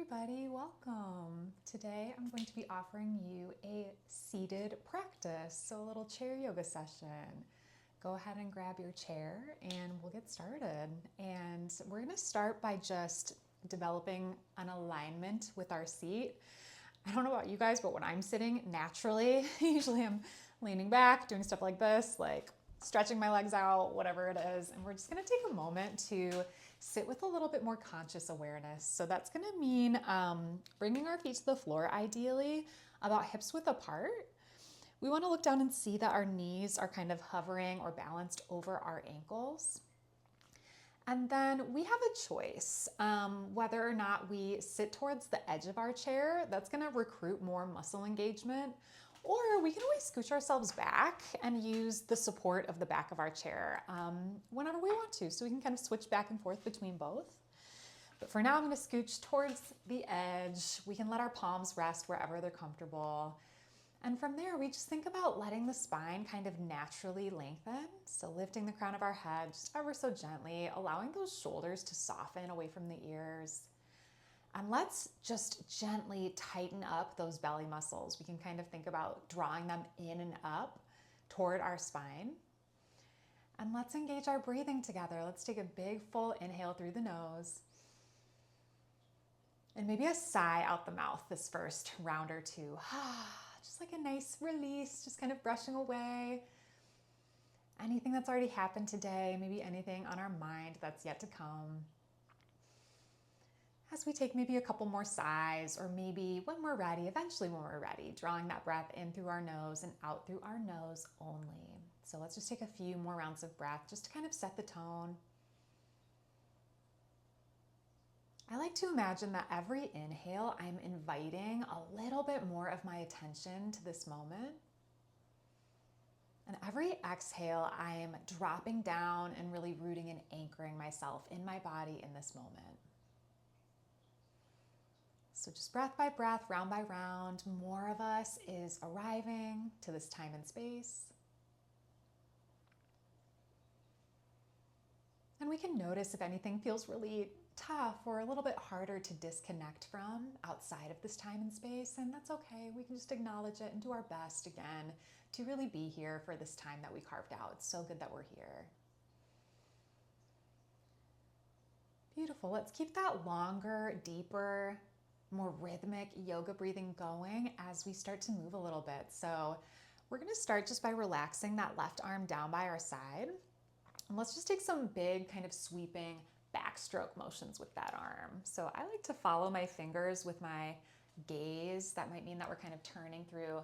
everybody, welcome. Today I'm going to be offering you a seated practice, so a little chair yoga session. Go ahead and grab your chair and we'll get started. And we're going to start by just developing an alignment with our seat. I don't know about you guys, but when I'm sitting naturally, usually I'm leaning back, doing stuff like this, like stretching my legs out, whatever it is. And we're just going to take a moment to sit with a little bit more conscious awareness. So that's going to mean bringing our feet to the floor, ideally about hips width apart. We want to look down and see that our knees are kind of hovering or balanced over our ankles. And then we have a choice whether or not we sit towards the edge of our chair. That's going to recruit more muscle engagement. Or we can always scooch ourselves back and use the support of the back of our chair whenever we want to. So we can kind of switch back and forth between both. But for now, I'm going to scooch towards the edge. We can let our palms rest wherever they're comfortable. And from there, we just think about letting the spine kind of naturally lengthen. So lifting the crown of our head just ever so gently, allowing those shoulders to soften away from the ears. And let's just gently tighten up those belly muscles. We can kind of think about drawing them in and up toward our spine. And let's engage our breathing together. Let's take a big full inhale through the nose. And maybe a sigh out the mouth this first round or two. Just like a nice release, just kind of brushing away anything that's already happened today, maybe anything on our mind that's yet to come. As we take maybe a couple more sighs, or maybe when we're ready, eventually when we're ready, drawing that breath in through our nose and out through our nose only. So let's just take a few more rounds of breath just to kind of set the tone. I like to imagine that every inhale, I'm inviting a little bit more of my attention to this moment. And every exhale, I'm dropping down and really rooting and anchoring myself in my body in this moment. So just breath by breath, round by round, more of us is arriving to this time and space. And we can notice if anything feels really tough or a little bit harder to disconnect from outside of this time and space, and that's okay. We can just acknowledge it and do our best again to really be here for this time that we carved out. It's so good that we're here. Beautiful. Let's keep that longer, deeper, more rhythmic yoga breathing going as we start to move a little bit. So we're going to start just by relaxing that left arm down by our side. And let's just take some big kind of sweeping backstroke motions with that arm. So I like to follow my fingers with my gaze. That might mean that we're kind of turning through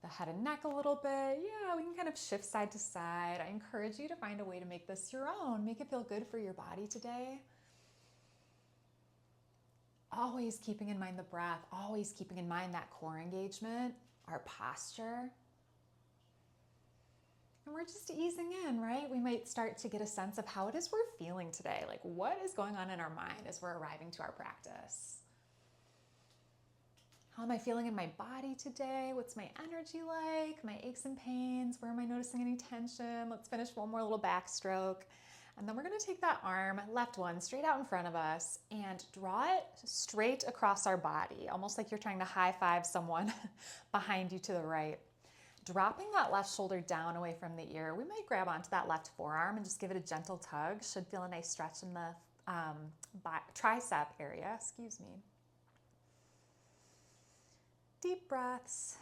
the head and neck a little bit. Yeah, we can kind of shift side to side. I encourage you to find a way to make this your own. Make it feel good for your body today. Always keeping in mind the breath, always keeping in mind that core engagement, our posture. And we're just easing in, right? We might start to get a sense of how it is we're feeling today. Like what is going on in our mind as we're arriving to our practice? How am I feeling in my body today? What's my energy like? My aches and pains? Where am I noticing any tension? Let's finish one more little backstroke. And then we're going to take that arm, left one, straight out in front of us and draw it straight across our body, almost like you're trying to high five someone behind you to the right. Dropping that left shoulder down away from the ear, we might grab onto that left forearm and just give it a gentle tug. Should feel a nice stretch in the tricep area, excuse me. Deep breaths.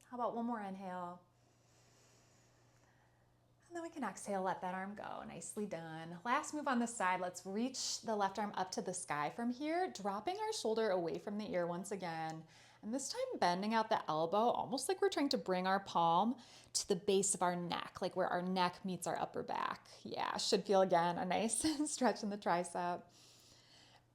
How about one more inhale? And then we can exhale, let that arm go. Nicely done. Last move on the side. Let's reach the left arm up to the sky from here, dropping our shoulder away from the ear once again. And this time bending out the elbow, almost like we're trying to bring our palm to the base of our neck, like where our neck meets our upper back. Yeah, should feel again a nice stretch in the tricep.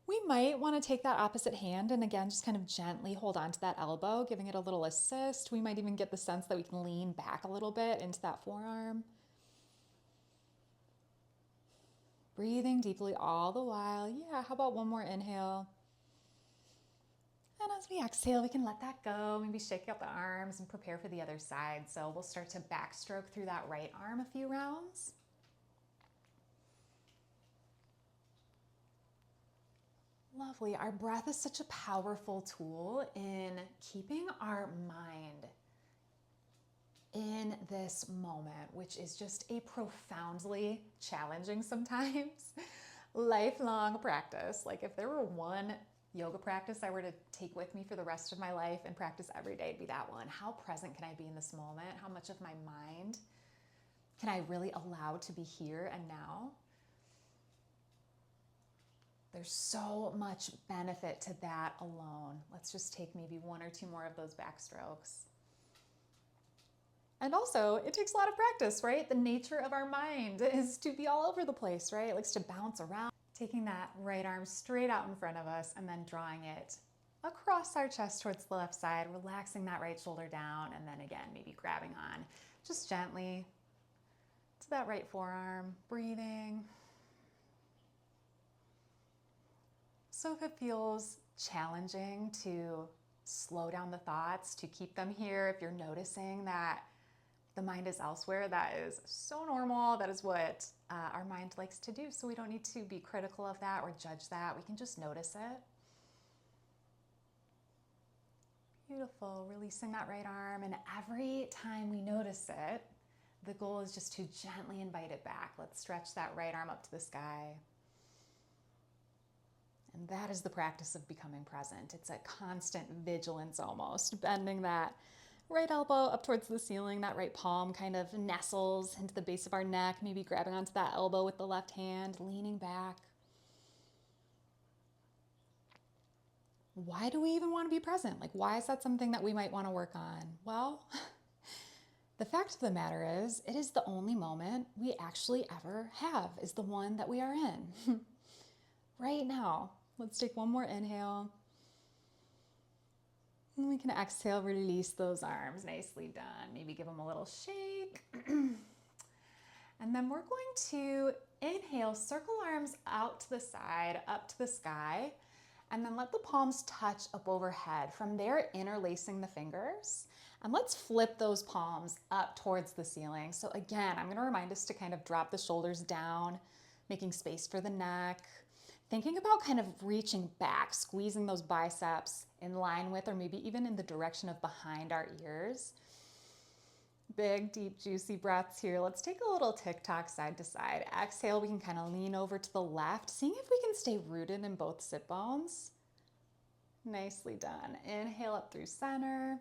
We might want to take that opposite hand and again, just kind of gently hold on to that elbow, giving it a little assist. We might even get the sense that we can lean back a little bit into that forearm. Breathing deeply all the while. Yeah, how about one more inhale? And as we exhale, we can let that go. Maybe shake out the arms and prepare for the other side. So we'll start to backstroke through that right arm a few rounds. Lovely. Our breath is such a powerful tool in keeping our mind in this moment, which is just a profoundly challenging sometimes lifelong practice. Like if there were one yoga practice I were to take with me for the rest of my life and practice every day, it'd be that one. How present can I be in this moment? How much of my mind can I really allow to be here and now? There's so much benefit to that alone. Let's just take maybe one or two more of those backstrokes. And also, it takes a lot of practice, right? The nature of our mind is to be all over the place, right? It likes to bounce around. Taking that right arm straight out in front of us and then drawing it across our chest towards the left side, relaxing that right shoulder down, and then again, maybe grabbing on just gently to that right forearm, breathing. So if it feels challenging to slow down the thoughts, to keep them here, if you're noticing that the mind is elsewhere, that is so normal. That is what our mind likes to do. So we don't need to be critical of that or judge that. We can just notice it. Beautiful. Releasing that right arm. And every time we notice it, the goal is just to gently invite it back. Let's stretch that right arm up to the sky. And that is the practice of becoming present. It's a constant vigilance almost, bending that right elbow up towards the ceiling, that right palm kind of nestles into the base of our neck, maybe grabbing onto that elbow with the left hand, leaning back. Why do we even want to be present? Like, why is that something that we might want to work on? Well, the fact of the matter is, it is the only moment we actually ever have, is the one that we are in right now. Let's take one more inhale. And we can exhale, release those arms. Nicely done. Maybe give them a little shake. And then we're going to inhale, circle arms out to the side, up to the sky, and then let the palms touch up overhead. From there, interlacing the fingers. And let's flip those palms up towards the ceiling. So again, I'm going to remind us to kind of drop the shoulders down, making space for the neck. Thinking about kind of reaching back, squeezing those biceps in line with, or maybe even in the direction of behind our ears. Big, deep, juicy breaths here. Let's take a little tick-tock side to side. Exhale, we can kind of lean over to the left, seeing if we can stay rooted in both sit bones. Nicely done. Inhale up through center,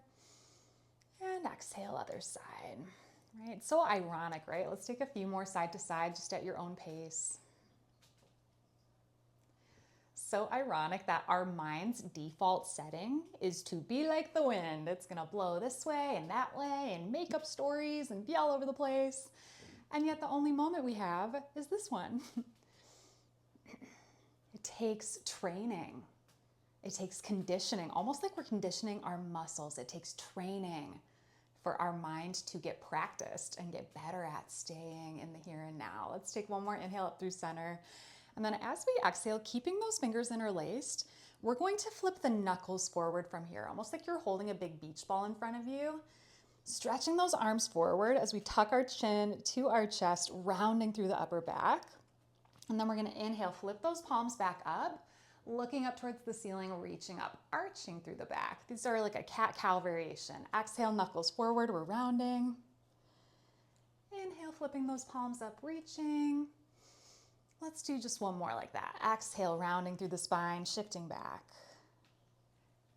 and exhale other side. Right, so ironic, right? Let's take a few more side to side, just at your own pace. So ironic that our mind's default setting is to be like the wind. It's gonna blow this way and that way and make up stories and be all over the place. And yet the only moment we have is this one. It takes training. It takes conditioning, almost like we're conditioning our muscles. It takes training for our mind to get practiced and get better at staying in the here and now. Let's take one more inhale up through center. And then as we exhale, keeping those fingers interlaced, we're going to flip the knuckles forward from here, almost like you're holding a big beach ball in front of you. Stretching those arms forward as we tuck our chin to our chest, rounding through the upper back. And then we're going to inhale, flip those palms back up, looking up towards the ceiling, reaching up, arching through the back. These are like a cat-cow variation. Exhale, knuckles forward, we're rounding. Inhale, flipping those palms up, reaching. Let's do just one more like that. Exhale, rounding through the spine, shifting back.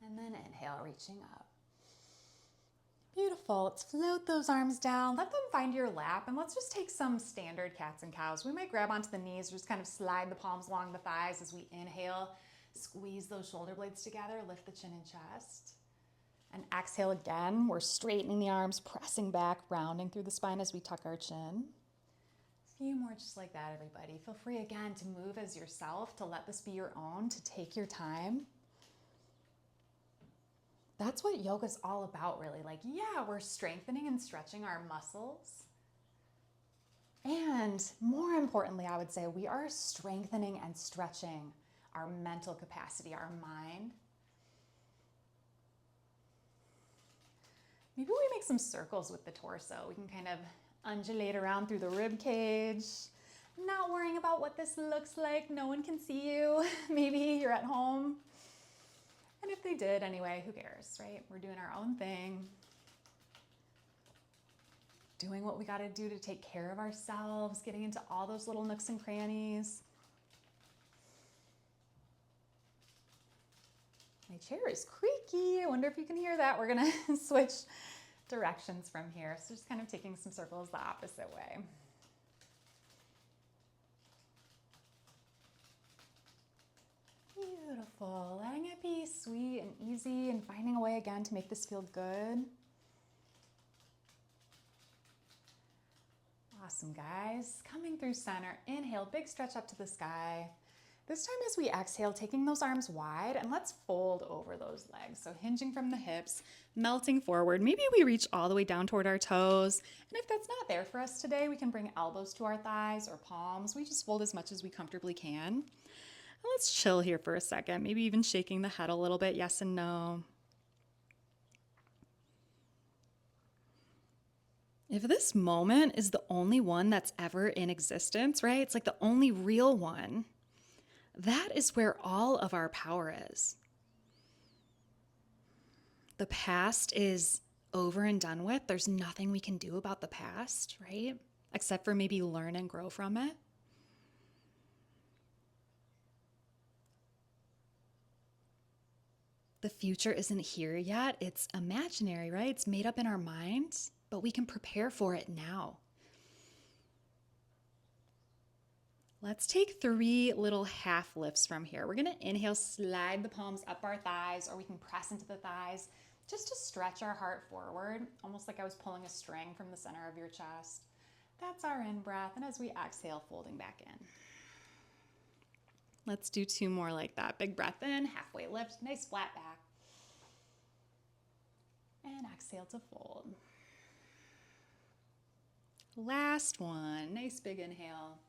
And then inhale, reaching up. Beautiful. Let's float those arms down. Let them find your lap. And let's just take some standard cats and cows. We might grab onto the knees, just kind of slide the palms along the thighs as we inhale. Squeeze those shoulder blades together, lift the chin and chest. And exhale again. We're straightening the arms, pressing back, rounding through the spine as we tuck our chin. Few more just like that, everybody. Feel free again to move as yourself, to let this be your own, to take your time. That's what yoga's all about, really. Like, yeah, we're strengthening and stretching our muscles. And more importantly, I would say we are strengthening and stretching our mental capacity, our mind. Maybe we make some circles with the torso. We can kind of undulate around through the rib cage, not worrying about what this looks like. No one can see you. Maybe you're at home. And if they did anyway, who cares, right? We're doing our own thing, doing what we got to do to take care of ourselves, getting into all those little nooks and crannies. My chair is creaky. I wonder if you can hear that. We're going to switch directions from here. So just kind of taking some circles the opposite way. Beautiful. Letting it be sweet and easy and finding a way again to make this feel good. Awesome, guys. Coming through center. Inhale, big stretch up to the sky. This time as we exhale, taking those arms wide, and let's fold over those legs. So hinging from the hips, melting forward. Maybe we reach all the way down toward our toes. And if that's not there for us today, we can bring elbows to our thighs or palms. We just fold as much as we comfortably can. And let's chill here for a second, maybe even shaking the head a little bit, yes and no. If this moment is the only one that's ever in existence, right? It's like the only real one. That is where all of our power is. The past is over and done with. There's nothing we can do about the past, right? Except for maybe learn and grow from it. The future isn't here yet. It's imaginary, right? It's made up in our minds, but we can prepare for it now. Let's take 3 little half lifts from here. We're going to inhale, slide the palms up our thighs, or we can press into the thighs just to stretch our heart forward, almost like I was pulling a string from the center of your chest. That's our in-breath, and as we exhale, folding back in. Let's do 2 more like that. Big breath in, halfway lift, nice flat back. And exhale to fold. Last one, nice big inhale.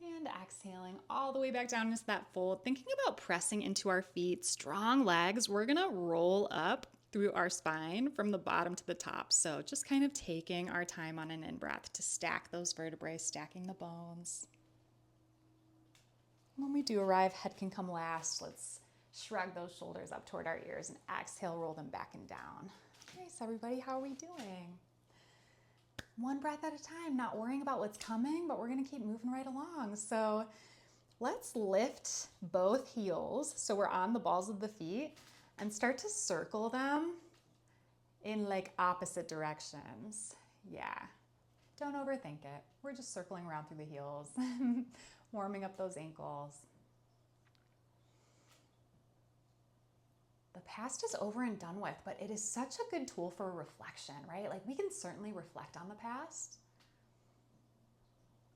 And exhaling all the way back down into that fold, thinking about pressing into our feet, strong legs. We're gonna roll up through our spine from the bottom to the top. So just kind of taking our time on an in-breath to stack those vertebrae, stacking the bones. When we do arrive, head can come last. Let's shrug those shoulders up toward our ears and exhale, roll them back and down. Nice, everybody, how are we doing? One breath at a time, not worrying about what's coming, but we're gonna keep moving right along. So let's lift both heels so we're on the balls of the feet and start to circle them in like opposite directions. Yeah, don't overthink it. We're just circling around through the heels, warming up those ankles. The past is over and done with, but it is such a good tool for reflection, right? Like we can certainly reflect on the past.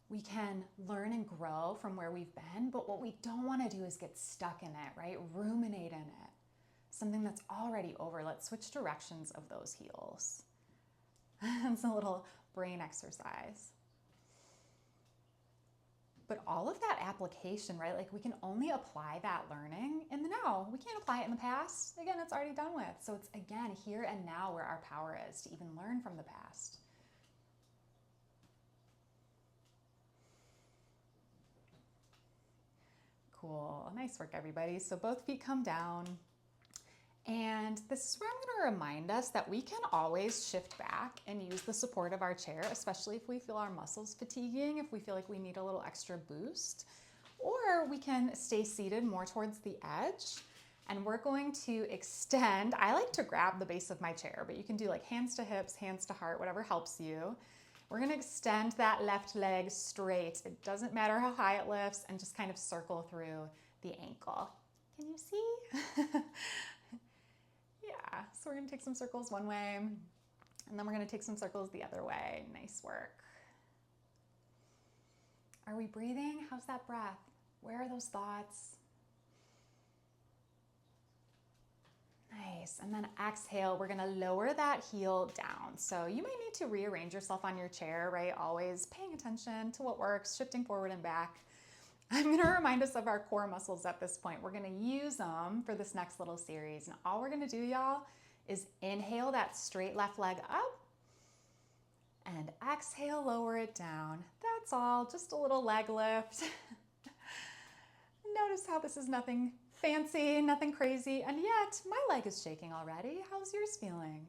We can learn and grow from where we've been, but what we don't want to do is get stuck in it, right? Ruminate in it. Something that's already over. Let's switch directions of those heels. It's a little brain exercise. But all of that application, right? Like we can only apply that learning in the now. We can't apply it in the past. Again, it's already done with. So it's again here and now where our power is to even learn from the past. Cool, nice work everybody. So both feet come down. And this is where I'm going to remind us that we can always shift back and use the support of our chair, especially if we feel our muscles fatiguing, if we feel like we need a little extra boost. Or we can stay seated more towards the edge. And we're going to extend. I like to grab the base of my chair, but you can do like hands to hips, hands to heart, whatever helps you. We're going to extend that left leg straight. It doesn't matter how high it lifts, and just kind of circle through the ankle. Can you see? Yeah, so we're gonna take some circles one way, and then we're gonna take some circles the other way. Nice work. Are we breathing? How's that breath? Where are those thoughts? Nice, and then exhale, we're gonna lower that heel down. So you might need to rearrange yourself on your chair, right? Always paying attention to what works, shifting forward and back. I'm gonna remind us of our core muscles at this point. We're gonna use them for this next little series. And all we're gonna do, y'all, is inhale that straight left leg up and exhale, lower it down. That's all, just a little leg lift. how this is nothing fancy, nothing crazy, and yet my leg is shaking already. How's yours feeling?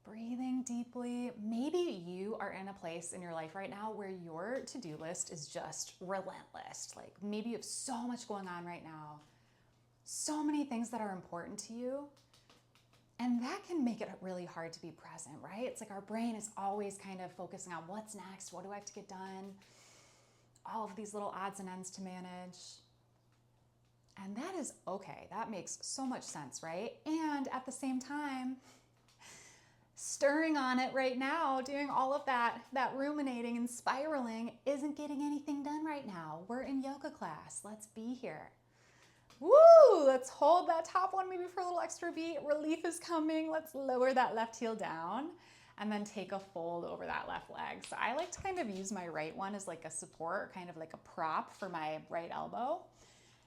Breathing deeply. Maybe you are in a place in your life right now where your to-do list is just relentless. Like maybe you have so much going on right now, so many things that are important to you. And that can make it really hard to be present, right? It's like our brain is always kind of focusing on what's next, what do I have to get done, all of these little odds and ends to manage. And that is okay. That makes so much sense, right? And at the same time, stirring on it right now, doing all of that ruminating and spiraling isn't getting anything done right now. We're in yoga class. Let's be here. Woo! Let's hold that top one maybe for a little extra beat. Relief is coming. Let's lower that left heel down and then take a fold over that left leg. So I like to kind of use my right one as like a support, kind of like a prop for my right elbow.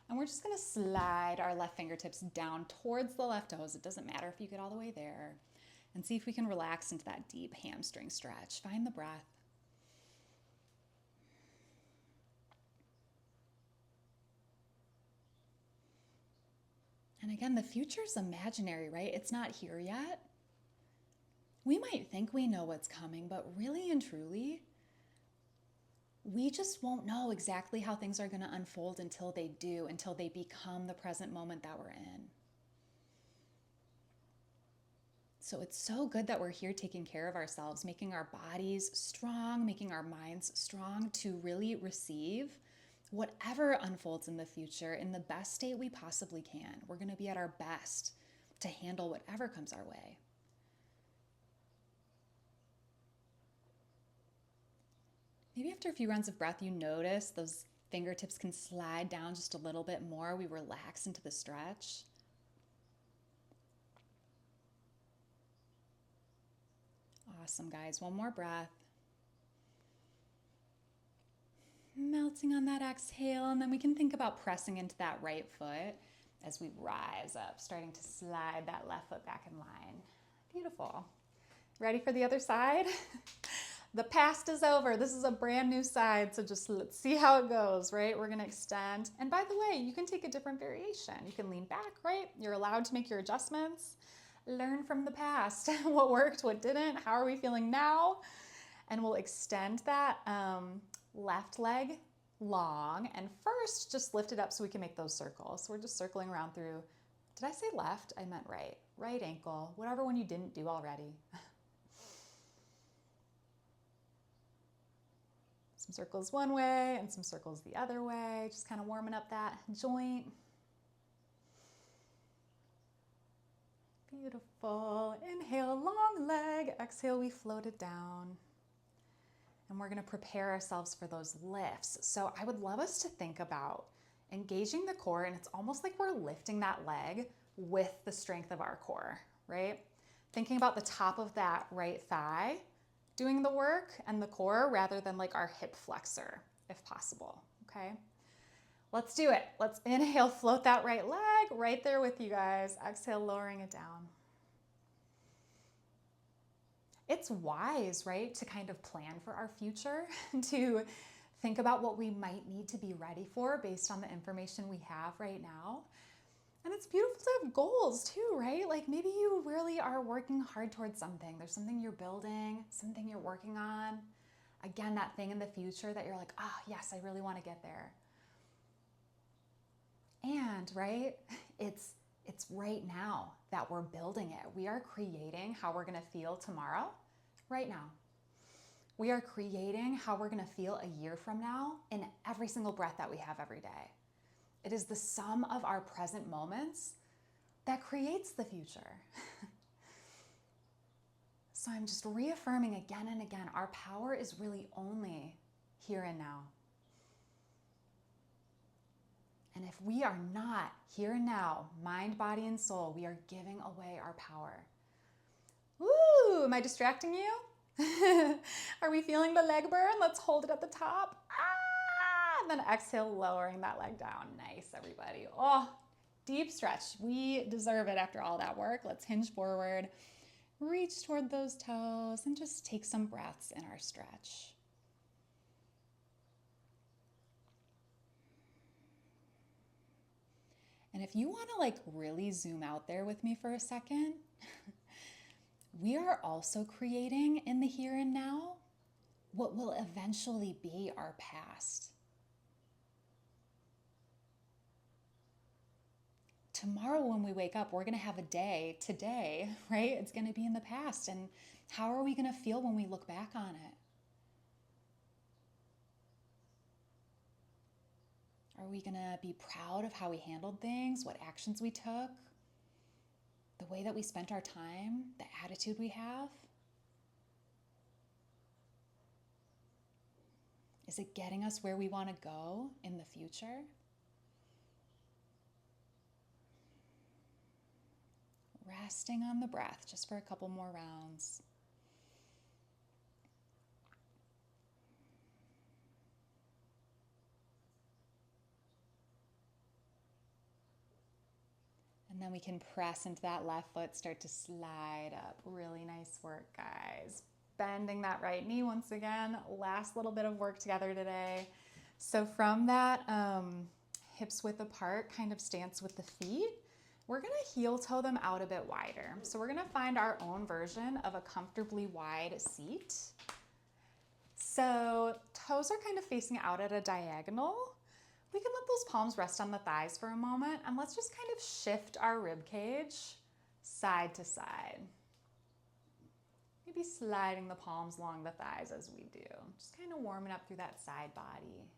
And we're just gonna slide our left fingertips down towards the left toes. It doesn't matter if you get all the way there. And see if we can relax into that deep hamstring stretch. Find the breath. And again, the future's imaginary, right? It's not here yet. We might think we know what's coming, but really and truly, we just won't know exactly how things are going to unfold until they do, until they become the present moment that we're in. So it's so good that we're here taking care of ourselves, making our bodies strong, making our minds strong to really receive whatever unfolds in the future in the best state we possibly can. We're going to be at our best to handle whatever comes our way. Maybe after a few rounds of breath, you notice those fingertips can slide down just a little bit more. We relax into the stretch. Awesome, guys. One more breath. Melting on that exhale, and then we can think about pressing into that right foot as we rise up, starting to slide that left foot back in line. Beautiful. Ready for the other side? The past is over. This is a brand new side, so just let's see how it goes, right? We're gonna extend. And by the way, you can take a different variation. You can lean back, right? You're allowed to make your adjustments. Learn from the past. What worked, what didn't, how are we feeling now? And we'll extend that left leg long. And first, just lift it up so we can make those circles. So we're just circling around through, did I say left? I meant right. Right ankle, whatever one you didn't do already. Some circles one way and some circles the other way, just kind of warming up that joint. Beautiful. Inhale, long leg. Exhale, we float it down. And we're going to prepare ourselves for those lifts. So I would love us to think about engaging the core, and it's almost like we're lifting that leg with the strength of our core, right? Thinking about the top of that right thigh doing the work and the core rather than like our hip flexor, if possible, okay? Let's do it. Let's inhale, float that right leg right there with you guys. Exhale, lowering it down. It's wise, right, to kind of plan for our future, to think about what we might need to be ready for based on the information we have right now. And it's beautiful to have goals too, right? Like maybe you really are working hard towards something. There's something you're building, something you're working on. Again, that thing in the future that you're like, oh, yes, I really want to get there. And, right, it's right now that we're building it. We are creating how we're going to feel tomorrow, right now. We are creating how we're going to feel a year from now in every single breath that we have every day. It is the sum of our present moments that creates the future. So I'm just reaffirming again and again, our power is really only here and now. And if we are not here and now, mind, body, and soul, we are giving away our power. Woo! Am I distracting you? Are we feeling the leg burn? Let's hold it at the top. And then exhale, lowering that leg down. Nice, everybody. Oh, deep stretch. We deserve it after all that work. Let's hinge forward, reach toward those toes, and just take some breaths in our stretch. if you want to like really zoom out there with me for a second, we are also creating in the here and now what will eventually be our past. Tomorrow when we wake up, we're going to have a day today, right? It's going to be in the past. And how are we going to feel when we look back on it? Are we going to be proud of how we handled things, what actions we took, the way that we spent our time, the attitude we have? Is it getting us where we want to go in the future? Resting on the breath just for a couple more rounds. And then we can press into that left foot, start to slide up. Really nice work, guys. Bending that right knee once again. Last little bit of work together today. So from that hips width apart kind of stance with the feet, we're gonna heel toe them out a bit wider. So we're gonna find our own version of a comfortably wide seat. So toes are kind of facing out at a diagonal. We can let those palms rest on the thighs for a moment, and let's just kind of shift our rib cage side to side. Maybe sliding the palms along the thighs as we do. Just kind of warming up through that side body.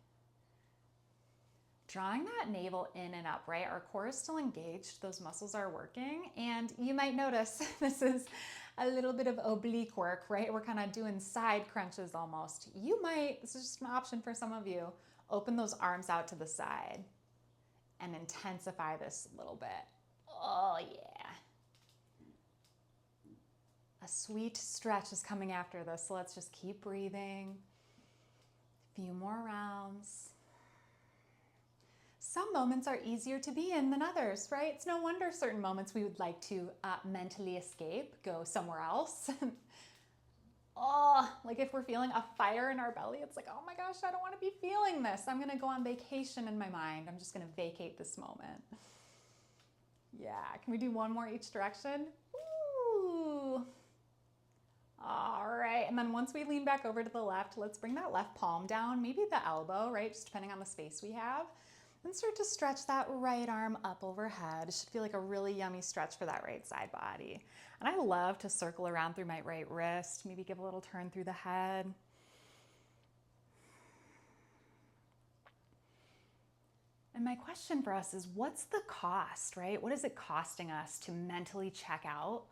Drawing that navel in and up, right? Our core is still engaged, those muscles are working, and you might notice this is a little bit of oblique work, right? We're kind of doing side crunches almost. You might, this is just an option for some of you, open those arms out to the side and intensify this a little bit. Oh yeah. A sweet stretch is coming after this, so let's just keep breathing. A few more rounds. Some moments are easier to be in than others, right? It's no wonder certain moments we would like to mentally escape, go somewhere else. Oh, like if we're feeling a fire in our belly, it's like, oh my gosh, I don't want to be feeling this. I'm going to go on vacation in my mind. I'm just going to vacate this moment. Yeah, can we do one more each direction? Ooh. All right, and then once we lean back over to the left, let's bring that left palm down, maybe the elbow, right? Just depending on the space we have. And start to stretch that right arm up overhead. It should feel like a really yummy stretch for that right side body. And I love to circle around through my right wrist, maybe give a little turn through the head. And my question for us is, what's the cost, right? What is it costing us to mentally check out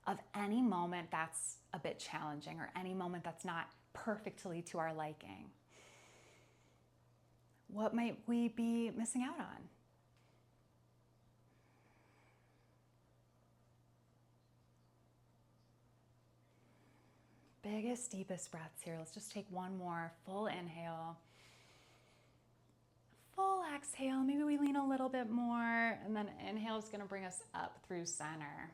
of any moment that's a bit challenging or any moment that's not perfectly to our liking? What might we be missing out on? Biggest, deepest breaths here. Let's just take one more full inhale. Full exhale. Maybe we lean a little bit more, and then inhale is going to bring us up through center.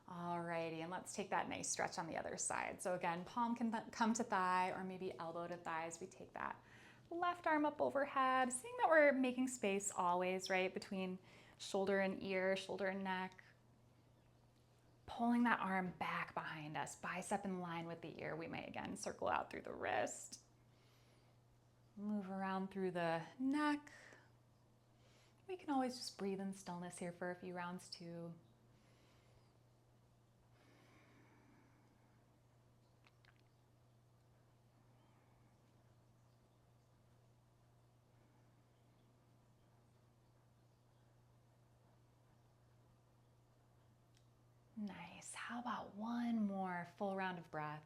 Alrighty, and let's take that nice stretch on the other side. So again, palm can come to thigh or maybe elbow to thighs. We take that left arm up overhead, seeing that we're making space always, right, between shoulder and ear, shoulder and neck. Pulling that arm back behind us, bicep in line with the ear. We may again circle out through the wrist. Move around through the neck. We can always just breathe in stillness here for a few rounds too. Nice. How about one more full round of breath?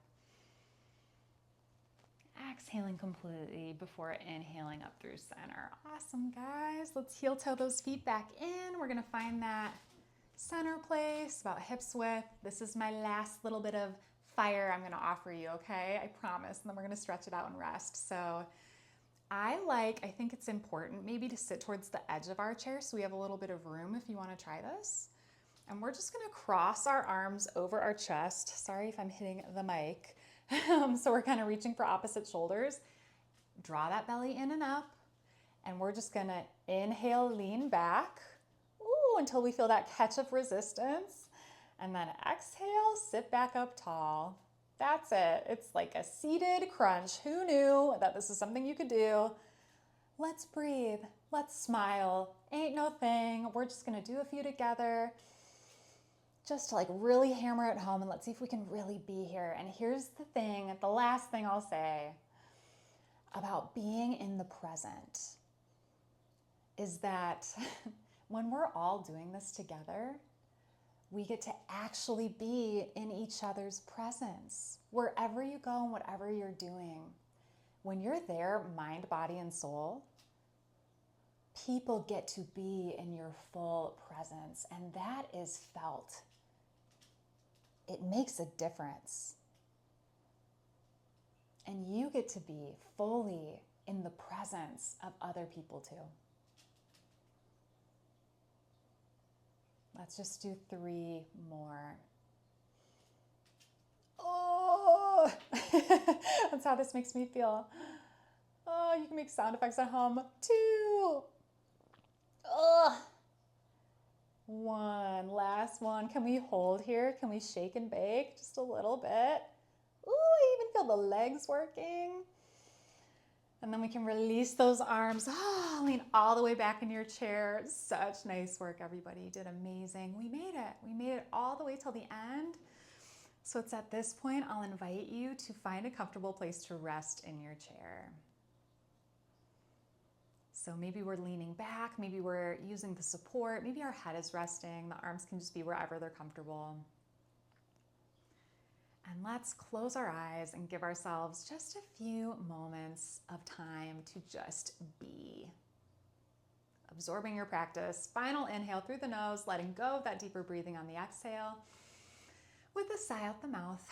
Exhaling completely before inhaling up through center. Awesome, guys. Let's heel toe those feet back in. We're gonna find that center place, about hips width. This is my last little bit of fire I'm gonna offer you, okay? I promise. And then we're gonna stretch it out and rest. So I think it's important maybe to sit towards the edge of our chair so we have a little bit of room if you wanna try this. And we're just gonna cross our arms over our chest. Sorry if I'm hitting the mic. So we're kind of reaching for opposite shoulders. Draw that belly in and up. And we're just gonna inhale, lean back. until we feel that catch of resistance. And then exhale, sit back up tall. That's it. It's like a seated crunch. Who knew that this is something you could do? Let's breathe. Let's smile. Ain't no thing. We're just going to do a few together just to like really hammer it home, and let's see if we can really be here. And here's the thing, the last thing I'll say about being in the present is that when we're all doing this together, we get to actually be in each other's presence. Wherever you go and whatever you're doing, when you're there, mind, body, and soul, people get to be in your full presence, and that is felt. It makes a difference. And you get to be fully in the presence of other people too. Let's just do 3 more. Oh, that's how this makes me feel. Oh, you can make sound effects at home too. Oh. 1, last one. Can we hold here? Can we shake and bake just a little bit? Ooh, I even feel the legs working. And then we can release those arms. Oh, lean all the way back in your chair. Such nice work, everybody. You did amazing. We made it. We made it all the way till the end. So it's at this point, I'll invite you to find a comfortable place to rest in your chair. So maybe we're leaning back, maybe we're using the support, maybe our head is resting, the arms can just be wherever they're comfortable. And let's close our eyes and give ourselves just a few moments of time to just be. Absorbing your practice. Final inhale through the nose, letting go of that deeper breathing on the exhale. With a sigh out the mouth.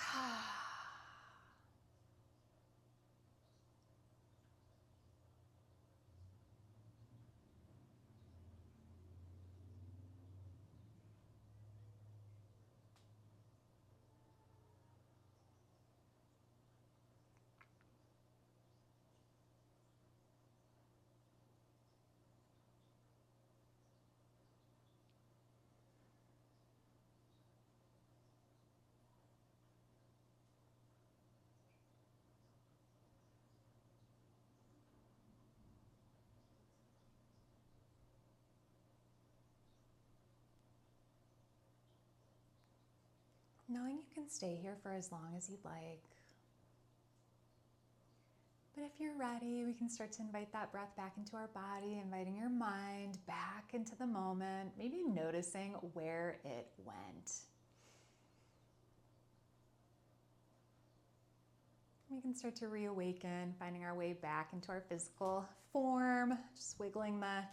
Knowing you can stay here for as long as you'd like. But if you're ready, we can start to invite that breath back into our body, inviting your mind back into the moment, maybe noticing where it went. We can start to reawaken, finding our way back into our physical form, just wiggling the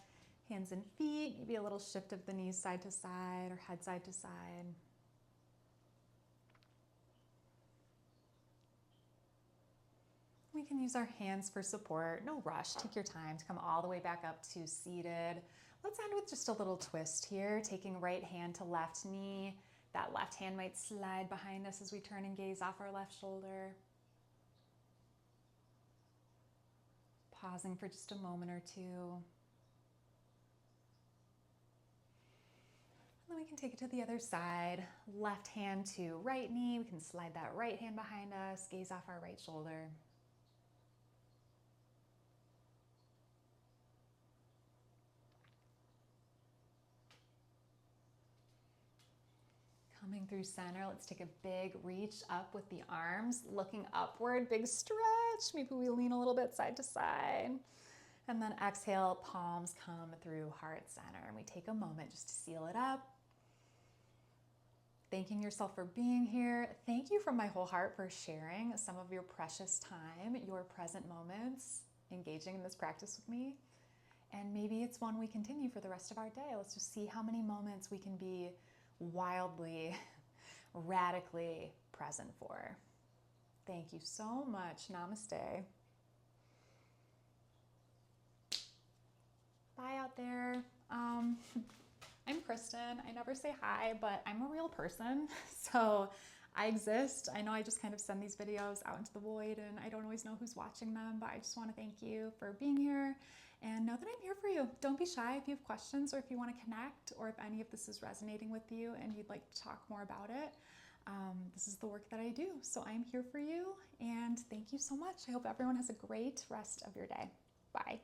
hands and feet, maybe a little shift of the knees side to side or head side to side. We can use our hands for support. No rush. Take your time to come all the way back up to seated. Let's end with just a little twist here, taking right hand to left knee. That left hand might slide behind us as we turn and gaze off our left shoulder. Pausing for just a moment or two. And then we can take it to the other side. Left hand to right knee. We can slide that right hand behind us, gaze off our right shoulder. Coming through center, let's take a big reach up with the arms, looking upward, big stretch. Maybe we lean a little bit side to side. And then exhale, palms come through heart center. And we take a moment just to seal it up. Thanking yourself for being here. Thank you from my whole heart for sharing some of your precious time, your present moments, engaging in this practice with me. And maybe it's one we continue for the rest of our day. Let's just see how many moments we can be wildly, radically present for. Thank you so much. Namaste. Bye out there. I'm Kristen. I never say hi, but I'm a real person. So I exist. I know I just kind of send these videos out into the void and I don't always know who's watching them, but I just want to thank you for being here. And know that I'm here for you. Don't be shy if you have questions or if you want to connect or if any of this is resonating with you and you'd like to talk more about it. This is the work that I do. So I'm here for you, and thank you so much. I hope everyone has a great rest of your day. Bye.